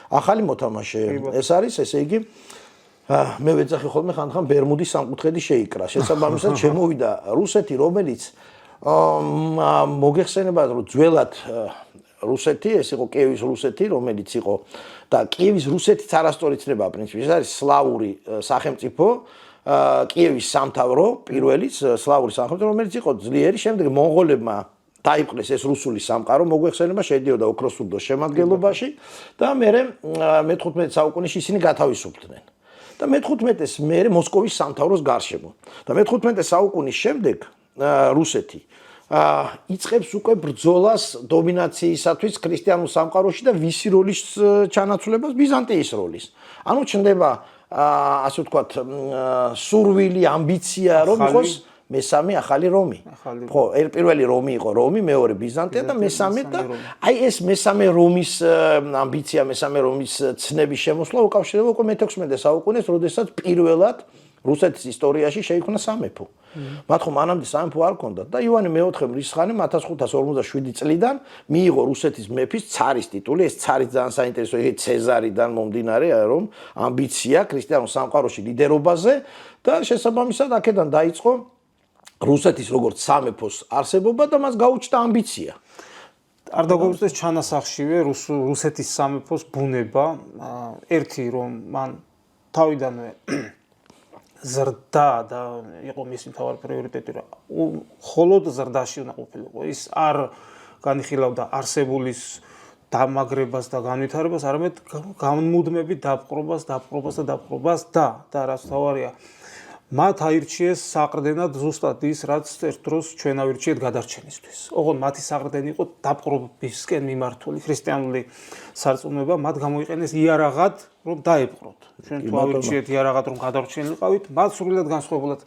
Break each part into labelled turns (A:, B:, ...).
A: ახალი მოთამაშე ეს არის, ესე იგი მე ვეძახი ხოლმე ხანდახან ბერმუდის სამკუთხედი შეიკრა. შესაბამისად შემოვიდა რუსეთი, რომელიც მოგეხსენებათ რომ ძველად რუსეთი, ეს იყო კიევის რუსეთი, რომელიც იყო და კიევის რუსეთიც არასწორი ცნება პრინციპი. ეს არის სლავური სახელმწიფო, კიევის სამთავრო, პირველი სლავური სახელმწიფო, რომელიც იყო ძლიერი, შემდეგ მონღოლებმა დაიპყრეს ეს რუსული სამყარო, მოგვეხსენება შედიოდა ოქროსურდოს შემადგენლობაში და მერე მე-15 საუკუნეში ისინი გათავისუფლდნენ. და მე-15-ეს მერე მოსკოვის სამთავროს გარშემო. და მე-15 საუკუნის შემდეგ რუსეთი იწყებს უკვე ბრძოლას დომინაციისათვის ქრისტიანულ სამყაროში და ვისი როლის ჩანაცვლებას? ბიზანტიის როლის. ანუ ჩნდება ასე ვთქვათ სურვილი, ამბიცია რომ იყოს მესამე ახალი რომი. ხო, პირველი რომი იყო რომი, მეორე ბიზანტია და მესამე და აი ეს მესამე რომის ამბიცია, მესამე რომის ცნების შემოსვლა უკავშირდება უკვე მე-16 საუკუნეს, როდესაც პირველად რუსეთის ისტორიაში შეიქმნა სამეფო. მათ ხომ მანამდე სამეფო არ ჰქონდათ და ივანე მეოთხე მრისხანე 1557 წლიდან მიიღო რუსეთის მეფის ცარის ტიტული. ეს ცარი ძალიან საინტერესო, იგი ცეზარიდან მომდინარე, რომ ამბიცია ქრისტიანულ სამყაროში ლიდერობაზე და შესაბამისად აქედან დაიწყო რუსეთის როგორც სამეფოს არსებობა და მას გაუჩნდა ამბიცია.
B: არ დაგვეცეს ჩანასახშივე რუსეთის სამეფოს ბუნება, ერთი რომ მან თავიდანვე ზრდა და იყო მისი მთავარი პრიორიტეტი რა. მხოლოდ ზრდაში უნდა ყოფილიყო. ის არ განიხილავდა არსებულის დამაგრებას და განვითარებას, არამედ განმუდმებით დაპყრობას და რაც თავარია მათ აირჩიეს საყრდენად ზუსტად ის, რაც ერთ დროს ჩვენ ავირჩიეთ გადარჩენისთვის. ოღონდ მათი საყრდენი იყო დაპყრობისკენ მიმართული ქრისტიანული სარწმუნება, მათ გამოიყენეს იარაღად, რომ დაეპყროთ. ჩვენ თუ ავირჩიეთ იარაღად, რომ გადარჩენილიყავით, მათ სრულად განსხვავებულად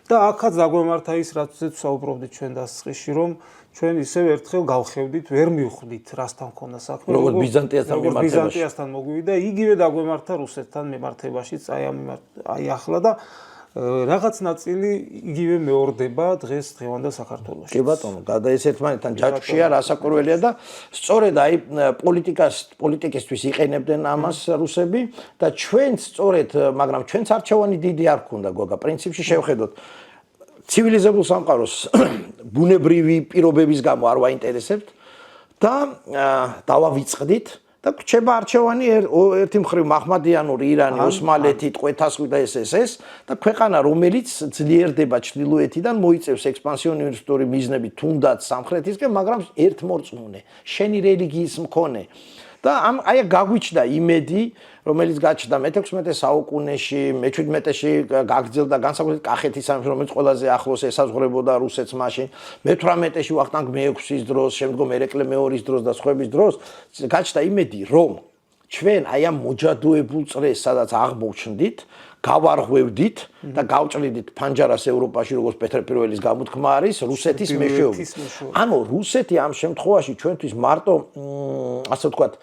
B: და აქაც დაგვემართა ის, რაცაც საუბრობდით ჩვენ დასაწყისში, რომ ჩვენ ისევ ერთხელ გავხევდით, ვერ მივხვდით, რასთან ქონდა საქმე,
A: როგორც
B: ბიზანტიასთან მოგვივიდა, იგივე დაგვემართა რუსეთთან მიმართებაშიც, აი ახლა და რაღაც ნაწილი იგივე მეორდება დღევანდელ საქართველოში.
A: კი ბატონო, გადაეს ერთმანეთთან ჯაჭვშია, რასაკვირველია და სწორედ აი პოლიტიკისთვის იყენებდნენ ამას რუსები და ჩვენც სწორედ, მაგრამ ჩვენც არჩევანი დიდი არ ქონდა გოგა. პრინციპში შევხედოთ ცივილიზებულ სამყაროს ბუნებრივი პირობების გამო არ ვაინტერესებთ და დავავიწყდით და რჩება არჩევანი ერთი მხრივ მაჰმადიანური ირანი, ოსმალეთი, ტყვეთასხვი და ეს და ქვეყანა რომელიც ძლიერდება ჩრდილოეთიდან მოიწევს ექსპანსიონისტური მიზნები თუნდაც სამხრეთისკენ, მაგრამ ერთმორწმუნე, შენი რელიგიის მქონე. და აი გაგვიჩნდა იმედი, რომელიც გაჩნდა მე-16 საუკუნეში, მე-17-ში გაგრძელდა განსაკუთრებით კახეთის სამეფო, რომელიც ყველაზე ახლოს ესაზღვრებოდა რუსეთს მაშინ, მე-18-ში ვახტანგ მე-6-ის დროს, შემდგომ ერეკლე მე-2-ის დროს და სხვების დროს გაჩნდა იმედი, რომ ჩვენ აი ამ მოჯადოებულ წრეს, სადაც აღმოჩნდით, გავარღვევდით და გავჭრიდით ფანჯარას ევროპაში, როგორც პეტრე პირველის გამოთქმა არის, რუსეთის მეშვეობით. ანუ რუსეთი ამ შემთხვევაში ჩვენთვის მარტო ასე ვთქვათ,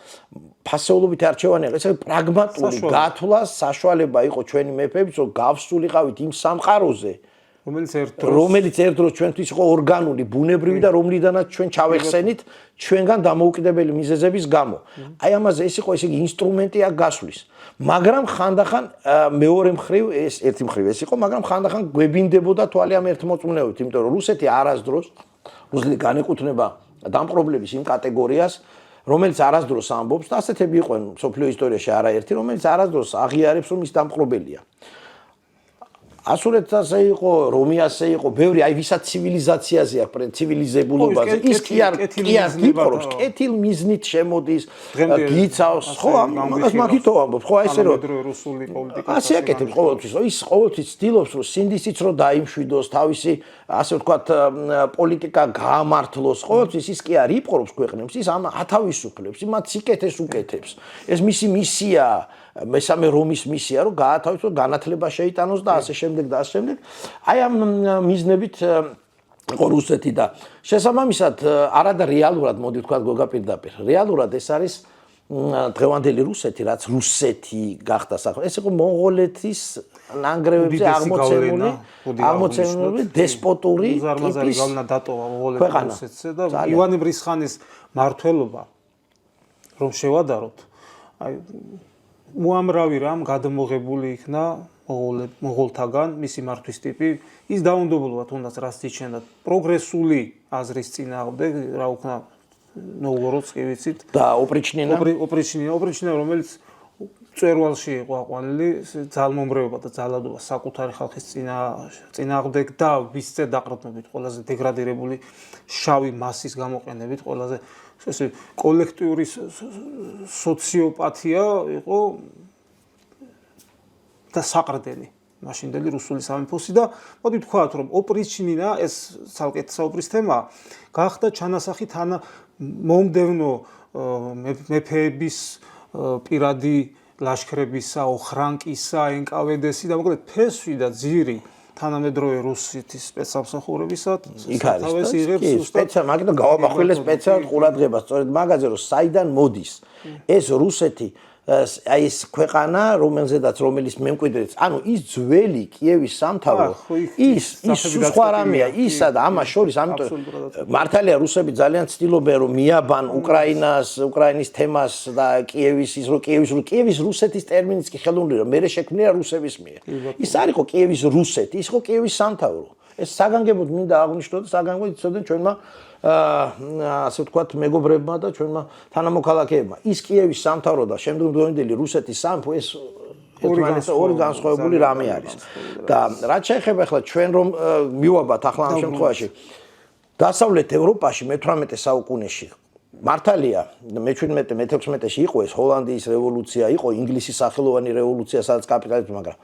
A: ფასეულობით არჩევანი იყო, ეს პრაგმატული გათვლას საშუალება იყო ჩვენი მეფეების, რომ გავსულიყავით იმ სამყაროზე, რომელიც ერთ დროს ჩვენთვის იყო ორგანული, ბუნებრივი და რომლიდანაც ჩვენ ჩავეხსენით ჩვენგან დამოუკიდებელი მიზეზების გამო. აი ამაზე ეს იყო, ესე იგი ინსტრუმენტი აქ გასვლის. მაგრამ ხანდახან მეორე მხრივ ეს ერთი მხრივ ეს იყო, მაგრამ ხანდახან გვებინდებოდა თვალი ამ ერთმოწმუნეობით, იმიტომ რომ რუსეთი არასდროს რუსეთი განეკუთვნება დამპყრობლების იმ კატეგორიას, რომელიც არასდროს ამბობს და ასეთები იყვნენ სოფლიო ისტორიაში არაერთი, რომელიც არასდროს აღიარებს, რომ ის დამპყრობელია. ასურეთს ასე იყო, რომი ასე იყო, ბევრი აი ვისაც ცივილიზაციაზე აქვს, ცივილიზებულობაზე, ის კი არ გიპყრობს, კეთილ მიზნით შემოდის, გიცავს, ხო, ამას მაგითო ამბობს, ხო, აი ესე რომ
B: რუსული პოლიტიკა
A: ასე აკეთებს ყოველთვის, ის ყოველთვის ცდილობს, რომ სინდისიც რომ დაიმშვიდოს, თავისი ასე ვთქვათ, პოლიტიკა გაამართლოს, ყოველთვის ის კი არ იპყრობს ქვეყნებს, ის ამ ათავისუფლებს, იმათ სიკეთეს უკეთებს. ეს მისი მისიაა. მესამე რომის მისია რომ გაათავისუფლოს, განათლება შეიტანოს და ასე შემდეგ და ასე შემდეგ. აი ამ მიზნებით იყო რუსეთი და შესაბამისად არადა რეალურად მოდი ვთქვათ გოგა პირდაპირ. რეალურად ეს არის დღევანდელი რუსეთი, რაც რუსეთი გახდა სახელი. ეს იყო მონღოლეთის ნანგრევებზე აღმოცენული დესპოტური
B: ზარმაზარი გავნა დატოვა მონღოლეთის რუსეთზე და ივანე მრისხანის მმართველობა რომ შევადაროთ აი უამრავი რამ გადმოღებული იქნა მონღოლთაგან, მისი მართვის ტიპი, ის დაუნდობლოა თუნდაც რაც იცენდა პროგრესული აზრის წინააღმდეგ, რა უქნა ნოვგოროდსკი ვიცით
A: და
B: ოპრიჩნინა, რომელიც მწვერვალში იყო აყვანილი, ძალმომრევება და ძალადობა საკუთარი ხალხის წინააღმდეგ და ვისზე დაყრდნობით, ყველაზე დეგრადირებული შავი მასის გამოყენებით, ყველაზე ესე კოლექტიური სოციოპათია იყო და საყრდენი მაშინდელი რუსული სამეფოსი და მოდი ვთქვათ, რომ ოპრიჩნინა ეს ცალკე საუბრის თემაა, გახდა ჩანასახი მომდევნო მეფეების პირადი ლაშქრებისა, ოხრანკისა, ენკავედესი და მოკლედ ფესვი და ძირი თანამედროვე რუსეთის სპეცსამსახურებისა
A: იქ არის მაგრამ გავამახვილე სპეციალურ ყურადღებას სწორედ მაგაზე რომ საიდან მოდის ეს რუსეთი აი ეს ქვეყანა რომელიც მემკვიდრეც ანუ ის ძველი კიევის სამთავრო ის სხვა რამეა ისა და ამას შორის ამიტომ მართალია რუსები ძალიან ცდილობენ რომ მიაბან უკრაინის თემას და კიევის რუსეთის ტერმინიც კი ხელოვნური რომ მე შექმნია რუსების მიერ ის არ იყო კიევის რუსეთი ის იყო კიევის სამთავრო ეს საგანგებოდ მინდა აღნიშნო და საგანგებოდ იცოდნენ ჩვენმა ასე ვთქვათ მეგობრებმა და ჩვენმა თანამოქალაქეებმა ის კიევის სამთავრო და შემდგომდელი რუსეთის სამეფო ეს ერთმანეთს ორი განსხვავებული რამე არის და რაც შეეხება ახლა ჩვენ რომ მივაბათ ახლა ამ შემთხვევაში დასავლეთ ევროპაში მე-18 საუკუნეში მართალია მე-17-მე-16-ში იყო ეს ჰოლანდიის რევოლუცია იყო ინგლისის სახელოვანი რევოლუცია სადაც კაპიტალიზმი მაგრამ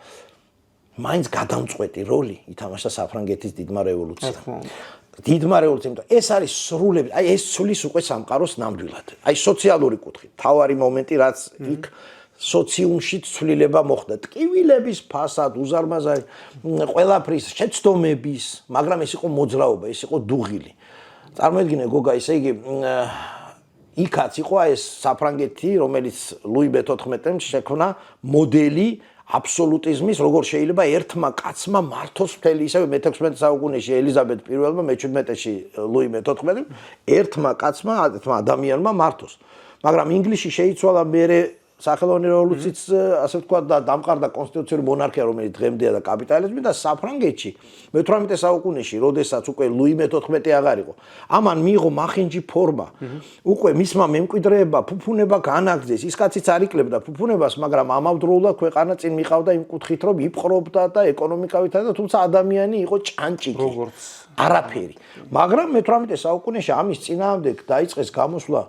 A: მაინც გადამწყვეტი როლი ითამაშა საფრანგეთის დიდმა რევოლუციამ დიდმა რევოლუციამ ეს არის სრულები აი ეს ცulis უკვე სამყაროს ნამდვილად აი სოციალური კუთხით თავარი მომენტი რაც იქ სოციუმში ცვლილება მოხდა ტკივილების ფასად უზარმაზარი ყველაფრის შეცდომების მაგრამ ეს იყო მოძრაობა ეს იყო დუღილი წარმოიდგინე გოგა ისე იგი იქაც იყო ეს საფრანგეთი რომელიც ლუი მე-14-მ შექმნა მოდელი აბსოლუტიზმის როგორ შეიძლება ერთმა კაცმა მართოს მთელი ისევ მე-16 საუკუნეში ელიზაბეთ პირველმა მე-17-ში ლუი მე-14 ერთმა კაცმა ადამიანმა მართოს მაგრამ ინგლისში შეიცვალა მერე სახელოვანი რევოლუციით ასე ვთქვათ და დამყარდა კონსტიტუციური მონარქია რომელიც დღემდეა და კაპიტალიზმი და საფრანგეთში მე-18 საუკუნეში როდესაც უკვე ლუი მე-14 აღარ იყო ამან მიიღო მახინჯი ფორმა უკვე მისმა მემკვიდრეებმა ფუფუნება განაგრძეს ის კაციც არ იკლებდა ფუფუნებას მაგრამ ამავდროულად ქვეყანა წინ მიყავდა იმ კუთხით რომ იპყრობდა და ეკონომიკავითაც და თუმცა ადამიანი იყო ჭანჭიკი არაფერი მაგრამ მე-18 საუკუნეში ამის წინააღმდეგ დაიწყეს გამოსვლა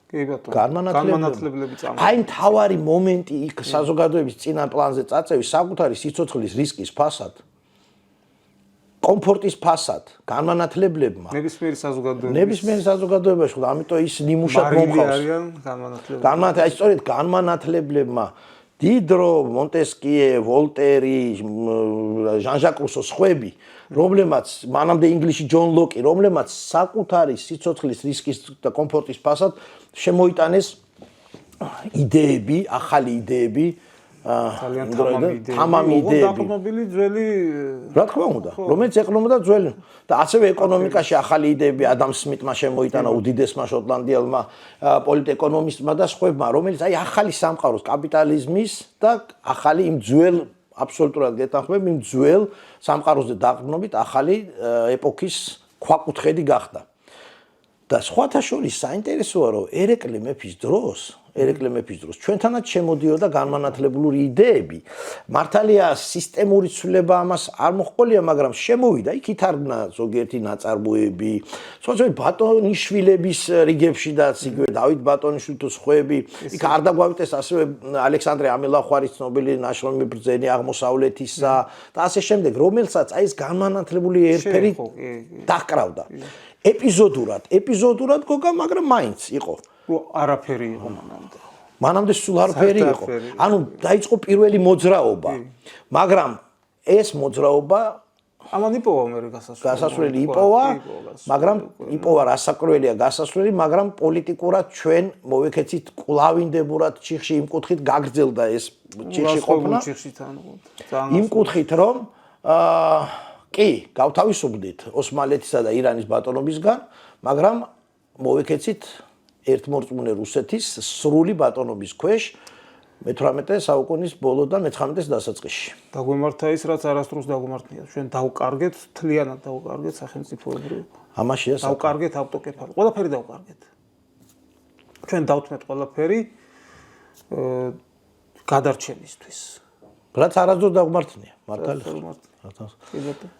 B: კი ბატონო განმანათლებლები წამოიწყო
A: აი თავარი მომენტი იქ საზოგადოების წინა პლანზე წაწევი საკუთარი სიცოცხლის რისკის ფასად კომფორტის ფასად განმანათლებლებმა ნებისმიერ საზოგადოებაში ხო ამიტომ ის ნიმუშად მომხავს
B: არიან განმანათლებლები
A: აი სწორედ განმანათლებლებმა დიდრო მონტესკიე ვოლტერი ჟან-ჟაკ რუსო სხვები რომლებმაც მანამდე ინგლისში ჯონ ლოკი რომლებმაც საკუთარი სიცოცხლის რისკის და კომფორტის ფასად შემოიტანეს იდეები ახალი იდეები
B: ძალიან თამამი იდეები დაყრდნობილი ძველი
A: რა თქმა უნდა რომელიც ეყრდნობა ძველი და ასევე ეკონომიკაში ახალი იდეები ადამ სმიტმა შემოიტანა უდიდესმა შოტლანდიელმა პოლიტეკონომისტმა და სხვებმა რომელიც აი ახალი სამყაროს კაპიტალიზმის და ახალი იმ ძველ აბსოლუტურად გეთანხმებ იმ ძველ სამყაროზე დაყრდნობით ახალი ეპოქის ქვაკუთხედი გახდა და სხვათა შორის საინტერესოა რომ ერეკლე მეფის დროს ჩვენთანაც შემოდიოდა განმანათლებლური იდეები მართალია სისტემური ცვლილება ამას არ მოჰყოლია მაგრამ შემოვიდა იქ ითარგმნა ზოგიერთი ნაწარმოები სხვა ბატონიშვილების რიგებშიდაც იგივე დავით ბატონიშვილი თუ სხვები იქ არ დაგვავიტეს ასევე ალექსანდრე ამილახვარის ცნობილი ნაშრომი ბრძენი აღმოსავლეთისა და ასე შემდეგ რომელსაც აი ეს განმანათლებული ერთფერი დაჰკრავდა ეპიზოდურად გოგა მაგრამ მაინც იყო
B: არაფერი იყო
A: მანამდე სულ არაფერი იყო ანუ დაიწყო პირველი მოძრაობა მაგრამ ეს მოძრაობა
B: ამან იპოვა მე
A: გასასვლელი იპოვა მაგრამ იპოვა რასაკვირველია გასასვლელი მაგრამ პოლიტიკურად ჩვენ მოვიქეცით კვლავინდებურად ჩიხში იმ კუთხით გაგრძელდა ეს ჩიხში ყოფნა იმ კუთხით რომ კი გავთავისუფლდით ოსმალეთისა და ირანის ბატონობისგან მაგრამ მოვიქეცით ერთმორწმუნე რუსეთის სრული ბატონობის ქვეშ მე-18 საუკუნის ბოლოდან მე-19-ის დასაწყისში.
B: დაგვემართა ის, რაც არასდროს დაგვემართნია. ჩვენ დავკარგეთ, თლიანად დავკარგეთ სახელმწიფოებრივ.
A: ამაშია
B: დავკარგეთ ავტოკეფალი. ყველაფერი დავკარგეთ. ჩვენ დავთმეთ ყველაფერი გადარჩენისთვის.
A: რაც არასდროს დაგვმართნია, მართალია.